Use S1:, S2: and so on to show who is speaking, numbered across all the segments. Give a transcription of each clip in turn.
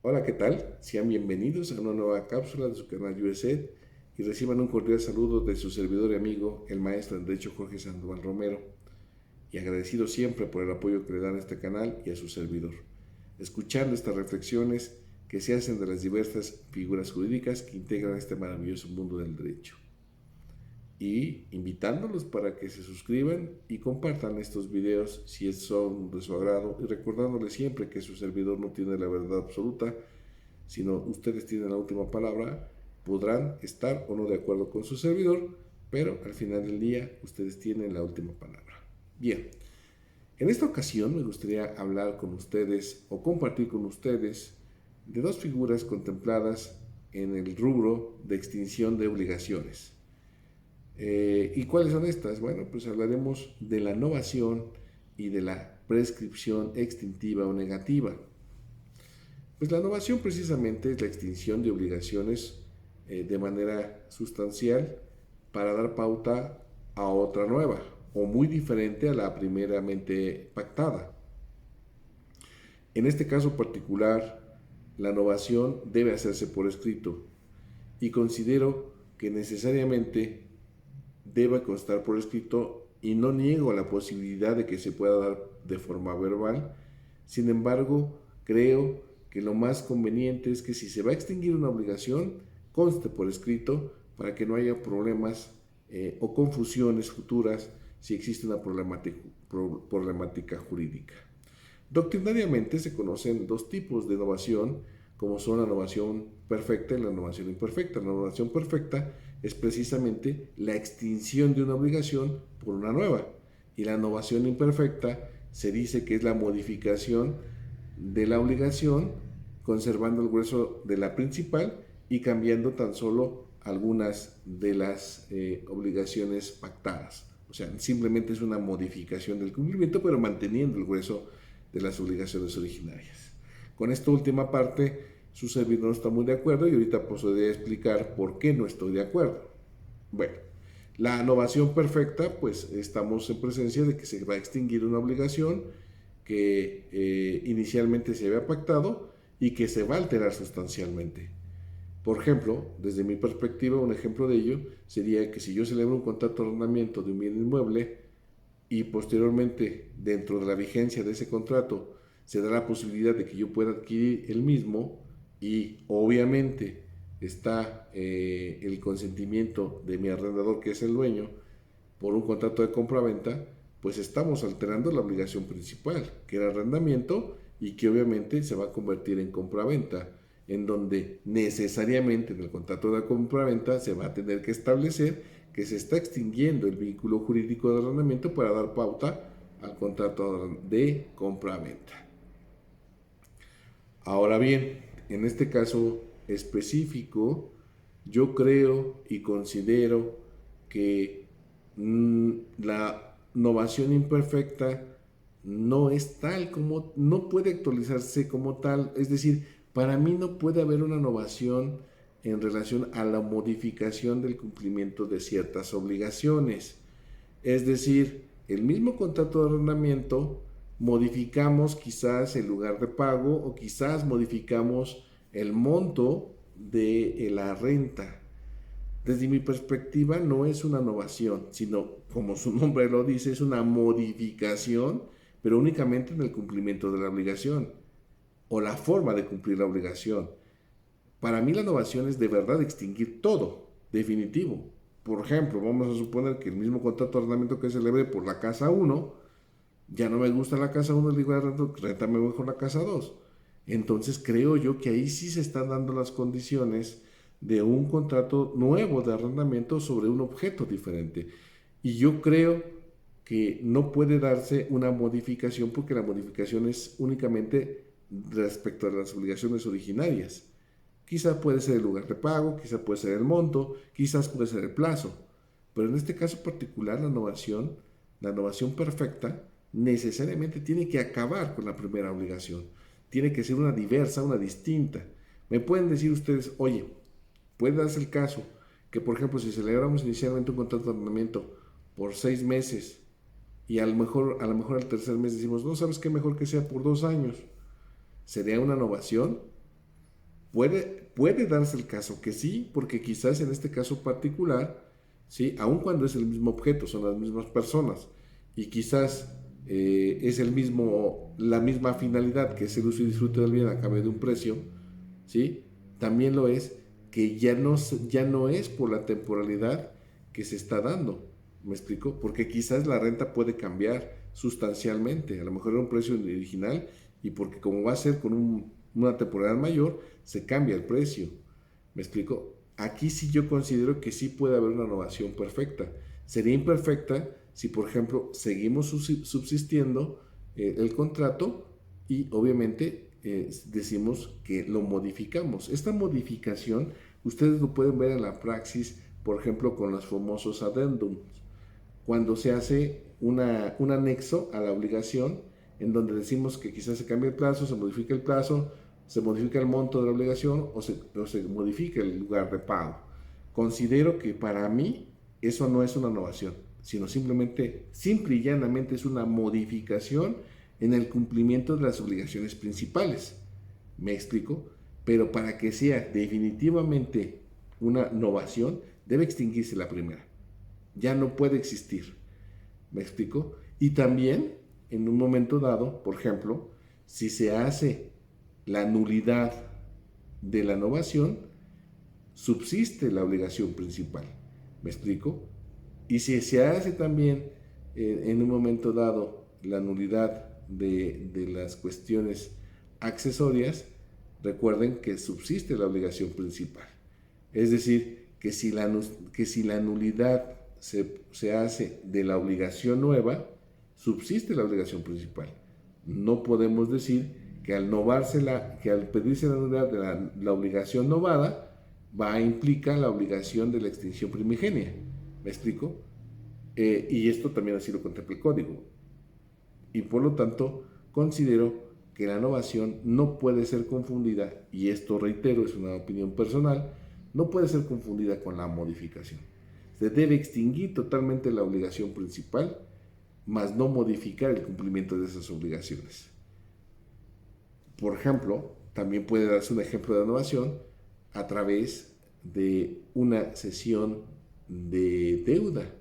S1: Hola, ¿qué tal? Sean bienvenidos a una nueva cápsula de su canal USED y reciban un cordial saludo de su servidor y amigo, el maestro en Derecho Jorge Sandoval Romero, y agradecido siempre por el apoyo que le dan a este canal y a su servidor, escuchando estas reflexiones que se hacen de las diversas figuras jurídicas que integran este maravilloso mundo del derecho. Y invitándolos para que se suscriban y compartan estos videos si son de su agrado, y recordándoles siempre que su servidor no tiene la verdad absoluta, sino ustedes tienen la última palabra. Podrán estar o no de acuerdo con su servidor, pero al final del día ustedes tienen la última palabra. Bien, en esta ocasión me gustaría hablar con ustedes o compartir con ustedes de dos figuras contempladas en el rubro de extinción de obligaciones. ¿Y cuáles son estas? Bueno, pues hablaremos de la novación y de la prescripción extintiva o negativa. Pues la novación precisamente es la extinción de obligaciones de manera sustancial para dar pauta a otra nueva o muy diferente a la primeramente pactada. En este caso particular, la novación debe hacerse por escrito y considero que necesariamente debe constar por escrito y no niego la posibilidad de que se pueda dar de forma verbal. Sin embargo, creo que lo más conveniente es que si se va a extinguir una obligación, conste por escrito para que no haya problemas o confusiones futuras si existe una problemática jurídica. Doctrinariamente se conocen dos tipos de novación, como son la novación perfecta y la novación imperfecta. La novación perfecta es precisamente la extinción de una obligación por una nueva, y la novación imperfecta se dice que es la modificación de la obligación conservando el grueso de la principal y cambiando tan solo algunas de las obligaciones pactadas. O sea, simplemente es una modificación del cumplimiento, pero manteniendo el grueso de las obligaciones originarias. Con esta última parte, su servidor no está muy de acuerdo y ahorita podría explicar por qué no estoy de acuerdo. Bueno, la novación perfecta, pues estamos en presencia de que se va a extinguir una obligación que inicialmente se había pactado y que se va a alterar sustancialmente. Por ejemplo, desde mi perspectiva, un ejemplo de ello sería que si yo celebro un contrato de arrendamiento de un bien inmueble y posteriormente, dentro de la vigencia de ese contrato, se da la posibilidad de que yo pueda adquirir el mismo y obviamente está el consentimiento de mi arrendador, que es el dueño, por un contrato de compra-venta, pues estamos alterando la obligación principal, que era arrendamiento y que obviamente se va a convertir en compra-venta, en donde necesariamente en el contrato de compra-venta se va a tener que establecer que se está extinguiendo el vínculo jurídico de arrendamiento para dar pauta al contrato de compra-venta. Ahora bien, en este caso específico, yo creo y considero que la novación imperfecta no es tal como, no puede actualizarse como tal, es decir, para mí no puede haber una novación en relación a la modificación del cumplimiento de ciertas obligaciones. Es decir, el mismo contrato de arrendamiento, modificamos quizás el lugar de pago o quizás modificamos el monto de la renta. Desde mi perspectiva no es una innovación, sino, como su nombre lo dice, es una modificación, pero únicamente en el cumplimiento de la obligación o la forma de cumplir la obligación. Para mí la innovación es de verdad extinguir todo, definitivo. Por ejemplo, vamos a suponer que el mismo contrato de arrendamiento que celebré por la casa 1, ya no me gusta la casa 1, le digo al réntame mejor la casa 2. Entonces creo yo que ahí sí se están dando las condiciones de un contrato nuevo de arrendamiento sobre un objeto diferente. Y yo creo que no puede darse una modificación porque la modificación es únicamente respecto a las obligaciones originarias. Quizás puede ser el lugar de pago, quizás puede ser el monto, quizás puede ser el plazo. Pero en este caso particular, la innovación perfecta, necesariamente tiene que acabar con la primera obligación. Tiene que ser una diversa, una distinta. Me pueden decir ustedes, oye, puede darse el caso que, por ejemplo, si celebramos inicialmente un contrato de arrendamiento por 6 meses y a lo mejor al tercer mes decimos, no, ¿sabes qué? Mejor que sea por 2 años. ¿Sería una innovación? Puede darse el caso que sí, porque quizás en este caso particular, ¿sí? Aun cuando es el mismo objeto, son las mismas personas, y quizás es la misma finalidad, que es el uso y disfrute del bien a cambio de un precio, ¿sí? También lo es que ya no es por la temporalidad que se está dando. ¿Me explico? Porque quizás la renta puede cambiar sustancialmente. A lo mejor era un precio original y porque como va a ser con una temporalidad mayor, se cambia el precio. ¿Me explico? Aquí sí yo considero que sí puede haber una innovación perfecta. Sería imperfecta si, por ejemplo, seguimos subsistiendo el contrato y obviamente decimos que lo modificamos. Esta modificación ustedes lo pueden ver en la praxis, por ejemplo, con los famosos addendums, cuando se hace un anexo a la obligación en donde decimos que quizás se cambie el plazo, se modifica el plazo, se modifica el monto de la obligación o se modifica el lugar de pago. Considero que para mí eso no es una innovación, sino simple y llanamente es una modificación en el cumplimiento de las obligaciones principales. ¿Me explico? Pero para que sea definitivamente una innovación, debe extinguirse la primera. Ya no puede existir. ¿Me explico? Y también, en un momento dado, por ejemplo, si se hace la nulidad de la innovación, subsiste la obligación principal. ¿Me explico? Y si se hace también en un momento dado la nulidad de las cuestiones accesorias, recuerden que subsiste la obligación principal. Es decir, que si la nulidad se hace de la obligación nueva, subsiste la obligación principal. No podemos decir que al pedirse la nulidad de la obligación novada, va a implicar la obligación de la extinción primigenia. ¿Me explico? Y esto también así lo contempla el código. Y por lo tanto, considero que la innovación no puede ser confundida, y esto reitero, es una opinión personal, no puede ser confundida con la modificación. Se debe extinguir totalmente la obligación principal, mas no modificar el cumplimiento de esas obligaciones. Por ejemplo, también puede darse un ejemplo de innovación a través de una cesión de deuda.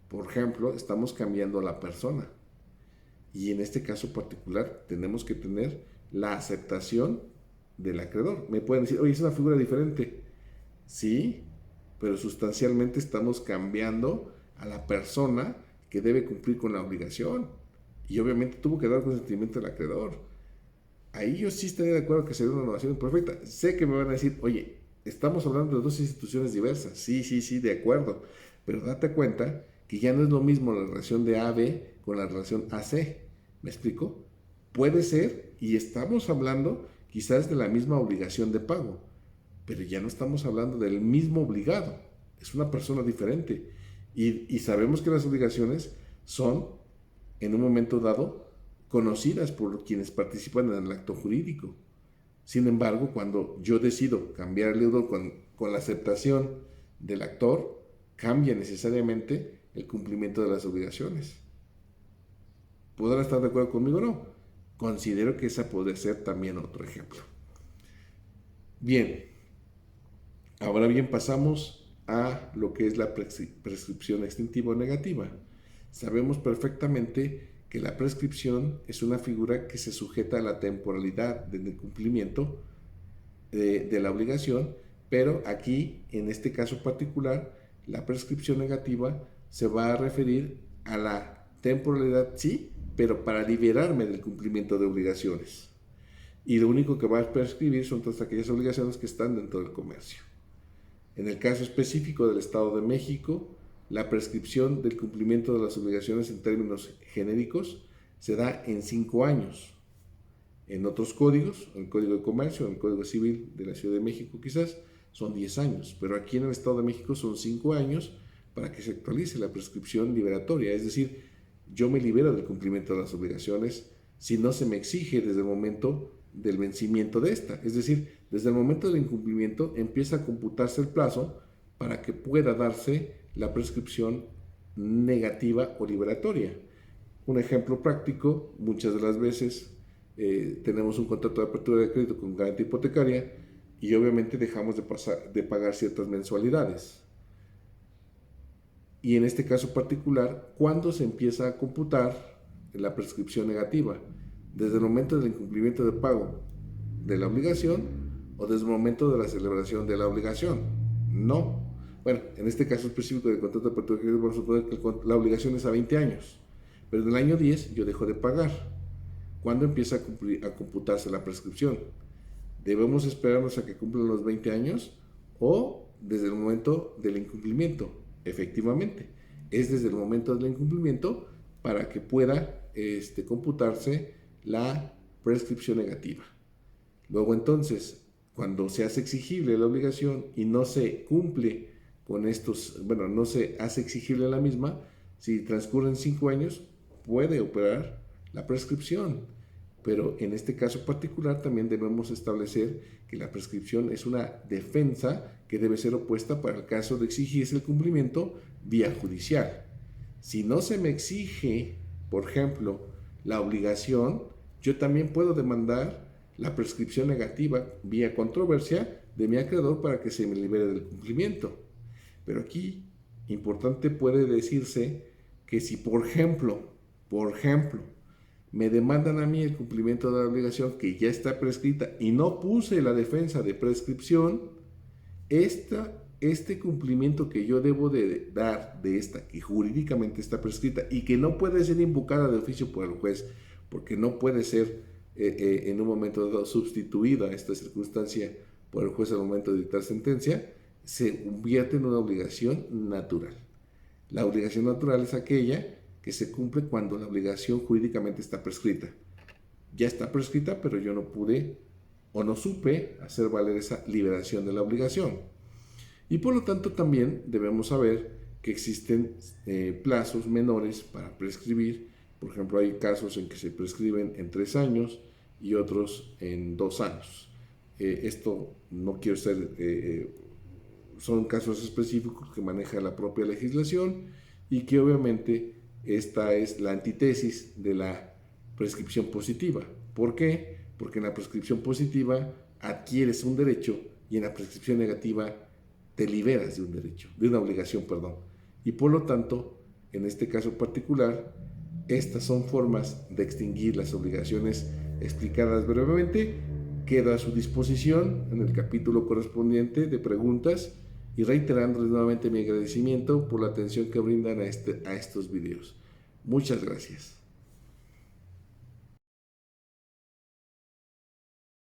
S1: Por ejemplo, estamos cambiando a la persona. Y en este caso particular tenemos que tener la aceptación del acreedor. Me pueden decir, oye, es una figura diferente. Sí, pero sustancialmente estamos cambiando a la persona que debe cumplir con la obligación. Y obviamente tuvo que dar consentimiento del acreedor. Ahí yo sí estaría de acuerdo que sería una innovación imperfecta. Sé que me van a decir, oye, estamos hablando de dos instituciones diversas. Sí, de acuerdo. Pero date cuenta que ya no es lo mismo la relación de AB con la relación AC. ¿Me explico? Puede ser, y estamos hablando quizás de la misma obligación de pago, pero ya no estamos hablando del mismo obligado. Es una persona diferente. Y sabemos que las obligaciones son, en un momento dado, conocidas por quienes participan en el acto jurídico. Sin embargo, cuando yo decido cambiar el deudor con la aceptación del actor, cambia necesariamente el cumplimiento de las obligaciones. ¿Podrán estar de acuerdo conmigo o no? Considero que esa puede ser también otro ejemplo. Bien, ahora bien pasamos a lo que es la prescripción extintiva o negativa. Sabemos perfectamente que la prescripción es una figura que se sujeta a la temporalidad del cumplimiento de la obligación, pero aquí, en este caso particular, la prescripción negativa se va a referir a la temporalidad, sí, pero para liberarme del cumplimiento de obligaciones. Y lo único que va a prescribir son todas aquellas obligaciones que están dentro del comercio. En el caso específico del Estado de México, la prescripción del cumplimiento de las obligaciones en términos genéricos se da en 5 años. En otros códigos, en el Código de Comercio, en el Código Civil de la Ciudad de México quizás, son 10 años, pero aquí en el Estado de México son 5 años para que se actualice la prescripción liberatoria, es decir, yo me libero del cumplimiento de las obligaciones si no se me exige desde el momento del vencimiento de esta, es decir, desde el momento del incumplimiento empieza a computarse el plazo para que pueda darse la prescripción negativa o liberatoria. Un ejemplo práctico, muchas de las veces tenemos un contrato de apertura de crédito con garantía hipotecaria, y obviamente dejamos de pagar ciertas mensualidades. Y en este caso particular, ¿cuándo se empieza a computar la prescripción negativa? ¿Desde el momento del incumplimiento de pago de la obligación o desde el momento de la celebración de la obligación? No. Bueno, en este caso específico del contrato de apertura de crédito, vamos a suponer que la obligación es a 20 años, pero en el año 10 yo dejo de pagar. ¿Cuándo empieza a computarse la prescripción? ¿Debemos esperarnos a que cumplan los 20 años o desde el momento del incumplimiento? Efectivamente, es desde el momento del incumplimiento para que pueda computarse la prescripción negativa. Luego entonces, cuando se hace exigible la obligación y no se cumple con estos, bueno, no se hace exigible la misma, si transcurren 5 años, puede operar la prescripción. Pero en este caso particular también debemos establecer que la prescripción es una defensa que debe ser opuesta para el caso de exigirse el cumplimiento vía judicial. Si no se me exige, por ejemplo, la obligación, yo también puedo demandar la prescripción negativa vía controversia de mi acreedor para que se me libere del cumplimiento. Pero aquí, importante puede decirse que si, por ejemplo, me demandan a mí el cumplimiento de la obligación que ya está prescrita y no puse la defensa de prescripción, este cumplimiento que yo debo de dar de esta que jurídicamente está prescrita y que no puede ser invocada de oficio por el juez, porque no puede ser en un momento dado sustituida esta circunstancia por el juez al momento de dictar sentencia, se convierte en una obligación natural. La obligación natural es aquella que se cumple cuando la obligación jurídicamente está prescrita. Ya está prescrita, pero yo no pude o no supe hacer valer esa liberación de la obligación. Y por lo tanto también debemos saber que existen plazos menores para prescribir. Por ejemplo, hay casos en que se prescriben en 3 años y otros en 2 años. Esto no quiero ser, son casos específicos que maneja la propia legislación y que obviamente esta es la antítesis de la prescripción positiva. ¿Por qué? Porque en la prescripción positiva adquieres un derecho y en la prescripción negativa te liberas de un derecho, de una obligación, perdón. Y por lo tanto, en este caso particular, estas son formas de extinguir las obligaciones explicadas brevemente. Quedo a su disposición en el capítulo correspondiente de preguntas y reiterándoles nuevamente mi agradecimiento por la atención que brindan a estos videos. Muchas gracias.